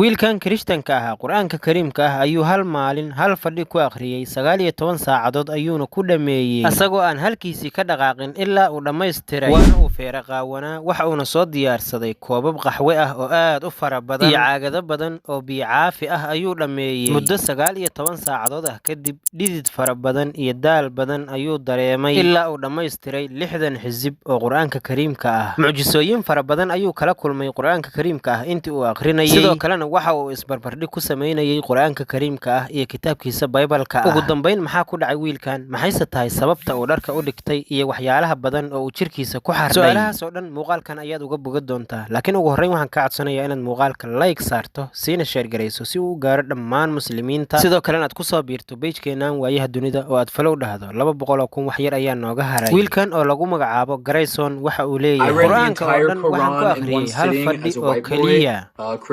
wiilkan Kirishtanka ah Qur'aanka Kariimka ah ayuu hal maalin hal fadhi ku akhriyay 19 saacadood ayuuna ku dhameeyay asagoo aan halkiisii ka dhaqaaqin ilaa uu dhameystiray waana uu feera qaawana waxa uu soo diyaarsaday koobab qaxwe ah oo aad u fara badan iyo caagado badan oo biyo caafi ah ayuu dhameeyay muddo 19 saacadood ah kadib dhidid fara badan iyo daal badan ayuu dareemay ilaa uu dhameystiray 60 xisib oo Qur'aanka Kariimka ah mucjisooyin fara badan ayuu kala kulmay Qur'aanka Kariimka ah intii uu akhrinayay sidoo kalena waxa uu isbarbardhig ku sameynayay Qur'aanka Kariimka ah iyo kitaabkiisa Bible-ka ugu dambeyn maxaa ku dhacay wiilkan maxayse tahay sababta uu dharka u dhigtay iyo waxyaalaha badan oo uu jirkiisa ku xarnay su'aalahaas oo dhan muuqaalkan ayaad uga bogan doontaa laakiin ugu horreyn waxaan ka codsanayaa inaad muuqaalka like saarto siina share gareyso si uu u gaaro dhammaan muslimiinta sidoo kalena aad ku soo biirto page-keenan waayaha dunida oo aad follow dhahdo 200 kun wax yar ayaa nooga haray wiilkan oo lagu magacaabo Grayson waxa uu leeyahay Qur'aanka oo dhan waxaan ku akhriyay hal fadhi oo kaliya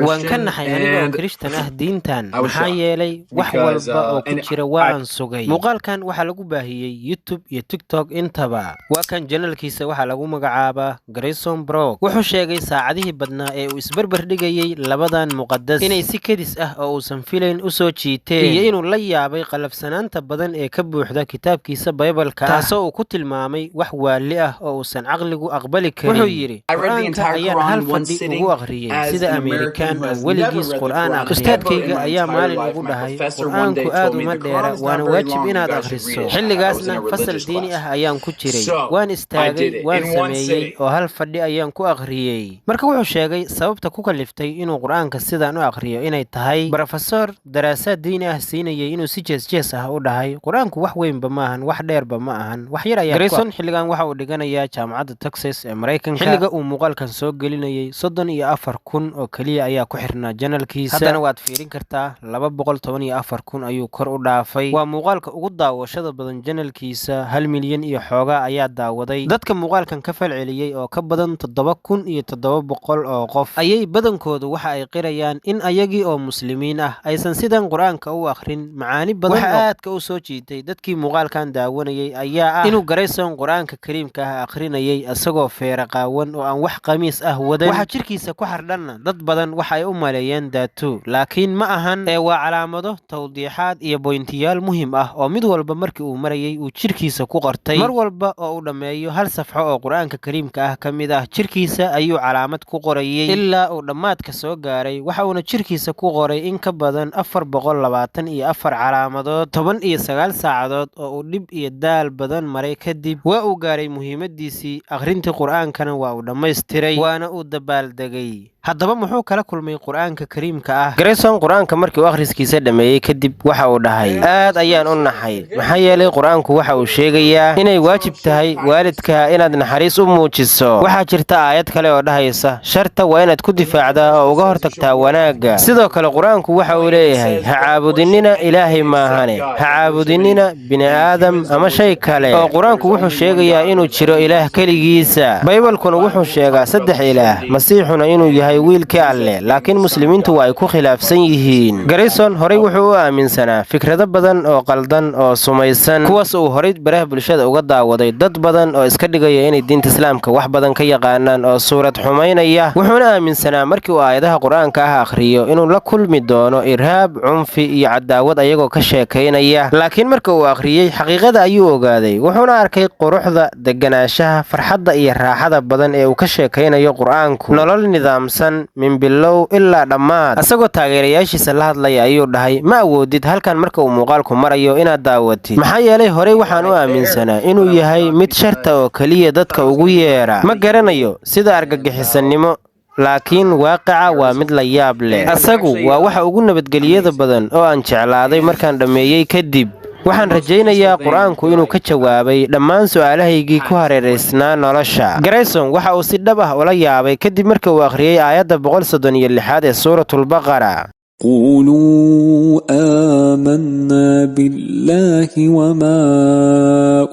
waan ka naxay anigoo Kirishtan ah diintan maxaa yeelay wax walba oo ku jira waan sugay muuqaalkan waxa lagu baahiyay YouTube iyo TikTok intaba waa kan channelkiisa waxa lagu magacaabaa Grayson Bro wuxuu sheegay saacadihii badnaa ee uu isbarbar dhigayay labadan muqaddas inay si kedis ah oo uusan filayn u soo jiiteen iyo inuu la yaabay qalafsanaanta badan ee ka buuxda kitaabkiisa Bible-ka taasoo uu ku tilmaamay wax waali ah oo uusan aqligu aqbali karin wuxuu yiri Qur'aanka ayaan hal fadhi ugu akhriyay sida American weligiis Qur'aan ustaadkayga ayaa maalin ugu dhahay Qur'aanku aad uma dheera waana waajib inaad akhriso xilligaasna fasal diini ah ayaan ku jiray waan istaagay waan sameeyay oo hal fadhi ayaan ku akhriyay marka wuxuu sheegay sababta ku kaliftay inuu Qur'aanka sidaan u akhriyo inay tahay professor daraasad diini ah siinayay inuu si jees ah u dhahay Qur'aanku wax weynba ma ahan wax dheerba ma ahan wax yar ayaa Grayson xilligan waxa uu dhiganayaa jaamacadda Texas ee Mareykanka xilliga uu muuqaalkan soo gelinayay 34,000 oo kaliya ayaa ku xirnaa channelkiisa haddana waad fiirin kartaa 214,000 ayuu kor u dhaafay waa muuqaalka ugu daawashada badan channelkiisa 1 milyan iyo xoogaa ayaa daawaday dadka muuqaalkan ka falceliyay oo ka badan 7,700 oo qof ayay badankoodu waxa ay qirayaan in ayagii oo muslimiin ah aysan sidan Qur'aanka u akhrin macaani badan oo aadka u soo jiitay dadkii muuqaalkan daawanayay ayaa inuu Grayson Qur'aanka Kariimka ah akhrinayay asagoo feera qaawan oo aan wax qamiis ah wadan waxa jirkiisa ku xardhan dad badan waxa ay u maleeyeen daatu laakiin ma ahan ee waa calaamado tawdiixaad iyo bointiyaal muhiim ah oo mid walba markii uu marayay uu jirkiisa ku qortay mar walba oo uu dhameeyo hal safxo oo Qur'aanka Kariimka ah kamid ah jirkiisa ayuu calaamad ku qorayay ilaa uu dhamaadka soo gaaray waxa uu jirkiisa ku qoray in ka badan 424 calaamadood 19 saacadood oo uu dhib iyo daal badan maray kadib waa uu gaaray muhiimadiisii akhrinta Qur'aankana waa uu dhameystiray waana uu dabaaldegay haddaba muxuu kala kulmay Qur'aanka Kariimka ah Grayson Qur'aanka markii uu akhriskiisa dhameeyay kadib waxa uu dhahay aad ayaan u naxay maxaa yeelay Qur'aanku waxa uu sheegayaa inay waajib tahay waalidka inaad naxariis u muujiso waxa jirta aayad kale oo dhahaysa sharta waa inaad ku difaacdaa oo uga hortagtaa wanaaga sidoo kale Qur'aanku waxa uu leeyahay ha caabudinina ilaahay maahane ha caabudinina bini aadam ama shay kale oo Qur'aanku wuxuu sheegayaa inuu jiro ilaah kaligiisa Bible-kuna wuxuu sheegaa 3 ilaah masiixuna inuu yahay wiilka alle laakiin muslimiintu waa ay ku khilaafsan yihiin Grayson horay wuxuu u aaminsanaa fikrado badan oo qaldan oo sumaysan kuwaas uu horay baraha bulshada uga daawaday dad badan oo iska dhigaya inay diinta islaamka wax badan ka yaqaanaan oo suurad xumaynaya wuxuuna aaminsanaa markii uu aayadaha Qur'aanka ah akhriyo inuu la kulmi doono irhaab cunfi iyo cadaawad ayagoo ka sheekaynaya laakiin markii uu akhriyay xaqiiqada ayuu ogaaday wuxuuna arkay quruxda deganaanshaha farxadda iyo raaxada badan ee uu ka sheekaynayo Qur'aanku nolol nidaamsan min bilow ilaa dhammaad asagoo taageerayaashiisa la hadlaya ayuu dhahay ma awoodid halkan marka uu muuqaalku marayo inaad daawatid maxaa yeelay horay waxaan u aaminsanaa inuu yahay mid sharta oo kaliya dadka ugu yeera ma garanayo sida argagixisannimo laakiin waaqica waa mid la yaab leh asagu waa waxa ugu nabadgeliyada badan oo aan jeclaaday markaan dhameeyay kadib waxaan rajaynayaa Qur'aanku inuu ka jawaabay dhammaan su'aalahaygii ku hareereysnaa nolosha Grayson waxa uu si dhab ah ula yaabay kadib markii uu akhriyay aayadda 136 ee suuratul baqara قولوا آمنا بالله وما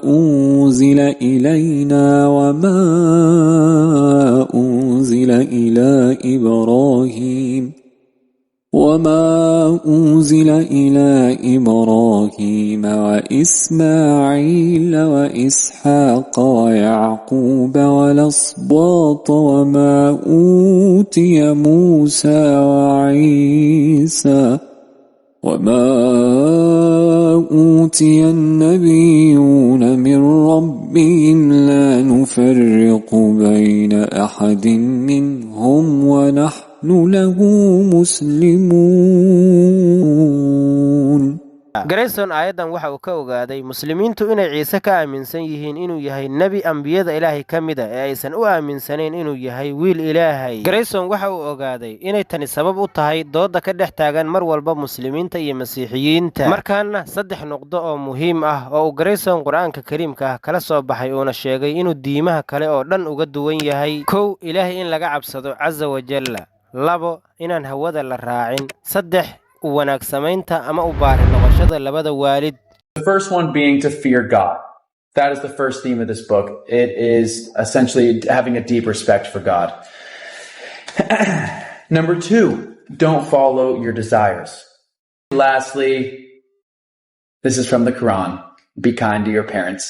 أنزل إلينا وما أنزل إلى إبراهيم وما أنزل إلى إبراهيم وإسماعيل وإسحاق ويعقوب والأسباط وما أوتي موسى وعيسى وما أوتي النبيون من ربهم لا نفرق بين أحد منهم ونحن له مسلمون. Grayson aayadan waxa uu ka ogaaday muslimiintu inay Ciise ka aaminsan yihiin inuu yahay nabi ambiyada Ilaahay ka mid ah ee aysan u aaminsanayn inuu yahay wiil Ilaahay. Grayson waxa uu ogaaday inay tani sabab u tahay dooda ka dhex taagan mar walba muslimiinta iyo masiixiyiinta. Markaana saddex noqdo oo muhiim ah oo Grayson Qur'aanka Kariimka ah kala soo baxay oo sheegay inuu diimaha kale oo dhan uga duwan yahay. Kow, Ilaahay in laga cabsado Azza wa Jalla. Labo, inaan hawada la raacin. Saddex, wanaag samaynta ama u baari noqoshada labada waalid. The first one being to fear God. That is the first theme of this book. It is essentially having a deep respect for God. Number two, don't follow your desires. Lastly, this is from the Quran. Be kind to your parents.